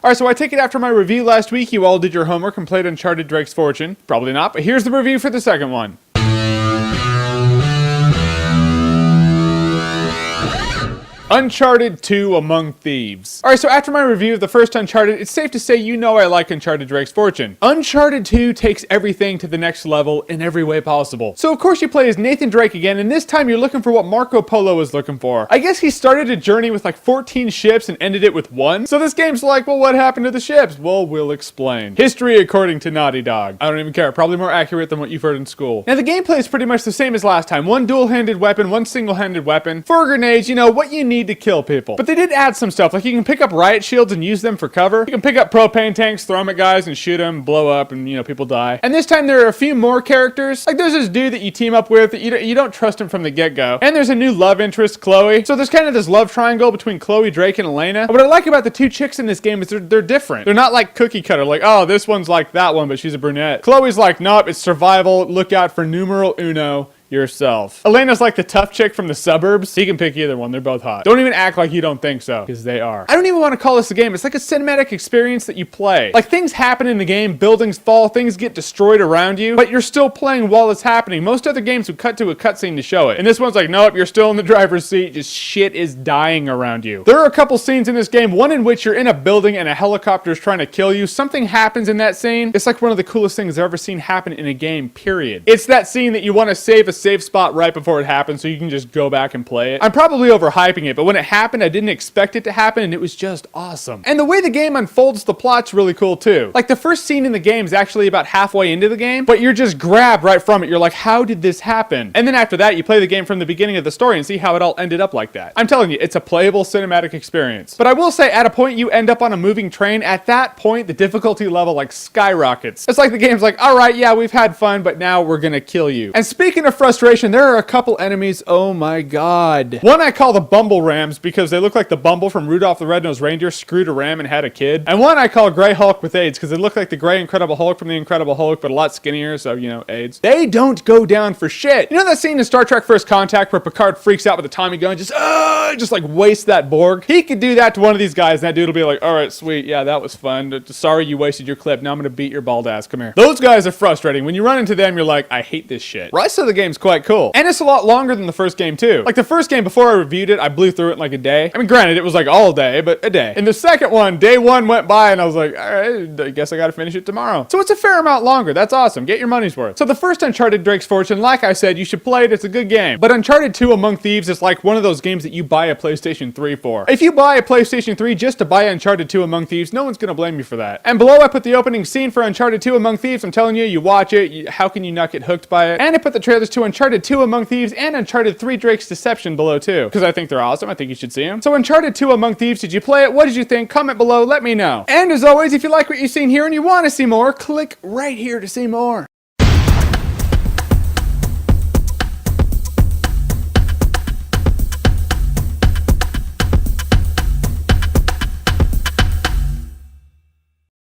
Alright, so I take it after my review last week, you all did your homework and played Uncharted Drake's Fortune. Probably not, but here's the review for the second one. Uncharted 2 Among Thieves. Alright, so after my review of the first Uncharted, it's safe to say you know I like Uncharted Drake's Fortune. Uncharted 2 takes everything to the next level in every way possible. So of course you play as Nathan Drake again, and this time you're looking for what Marco Polo was looking for. I guess he started a journey with like 14 ships and ended it with 1. So this game's like, well, what happened to the ships? Well, we'll explain. History according to Naughty Dog. I don't even care. Probably more accurate than what you've heard in school. Now the gameplay is pretty much the same as last time. One dual-handed weapon, one single-handed weapon. 4 grenades, you know, what you need to kill people. But they did add some stuff, like you can pick up riot shields and use them for cover. You can pick up propane tanks, throw them at guys and shoot them, blow up, and you know, people die. And this time there are a few more characters. Like there's this dude that you team up with that you don't trust him from the get-go. And there's a new love interest, Chloe. So there's kind of this love triangle between Chloe, Drake, and Elena. What I like about the 2 chicks in this game is they're different. They're not like cookie cutter, like, oh, this one's like that one, but she's a brunette. Chloe's like, nope, it's survival, look out for numero uno. Yourself. Elena's like the tough chick from the suburbs. You can pick either one. They're both hot. Don't even act like you don't think so, because they are. I don't even want to call this a game. It's like a cinematic experience that you play. Like things happen in the game, buildings fall, things get destroyed around you, but you're still playing while it's happening. Most other games would cut to a cutscene to show it. And this one's like, nope, you're still in the driver's seat. Just shit is dying around you. There are a couple scenes in this game, one in which you're in a building and a helicopter is trying to kill you. Something happens in that scene. It's like one of the coolest things I've ever seen happen in a game, period. It's that scene that you want to save a safe spot right before it happens so you can just go back and play it. I'm probably overhyping it, but when it happened, I didn't expect it to happen and it was just awesome. And the way the game unfolds, the plot's really cool too. Like the first scene in the game is actually about halfway into the game, but you're just grabbed right from it. You're like, how did this happen? And then after that, you play the game from the beginning of the story and see how it all ended up like that. I'm telling you, it's a playable cinematic experience. But I will say, at a point you end up on a moving train. At that point, the difficulty level like skyrockets. It's like the game's like, all right, yeah, we've had fun, but now we're gonna kill you. And speaking of frustration, there are a couple enemies, oh my god. One I call the Bumble Rams because they look like the Bumble from Rudolph the Red-Nosed Reindeer screwed a ram and had a kid. And one I call Grey Hulk with AIDS because they look like the Grey Incredible Hulk from the Incredible Hulk, but a lot skinnier, so you know, AIDS. They don't go down for shit. You know that scene in Star Trek First Contact where Picard freaks out with a Tommy gun, just like waste that Borg? He could do that to one of these guys and that dude will be like, all right, sweet, yeah, that was fun. Sorry you wasted your clip. Now I'm gonna beat your bald ass. Come here. Those guys are frustrating. When you run into them, you're like, I hate this shit. The rest of the game's quite cool. And it's a lot longer than the first game too. Like the first game, before I reviewed it, I blew through it in like a day. I mean, granted, it was like all day, but a day. In the second one, day 1 went by and I was like, all right, I guess I gotta finish it tomorrow. So it's a fair amount longer. That's awesome. Get your money's worth. So the first Uncharted Drake's Fortune, like I said, you should play it. It's a good game. But Uncharted 2 Among Thieves is like one of those games that you buy a PlayStation 3 for. If you buy a PlayStation 3 just to buy Uncharted 2 Among Thieves, no one's gonna blame you for that. And below I put the opening scene for Uncharted 2 Among Thieves. I'm telling you, you watch it, how can you not get hooked by it? And I put the trailers to Uncharted 2 Among Thieves and Uncharted 3 Drake's Deception below too, because I think they're awesome. I think you should see them. So Uncharted 2 Among Thieves, did you play it? What did you think? Comment below, let me know. And as always, if you like what you've seen here and you want to see more, click right here to see more.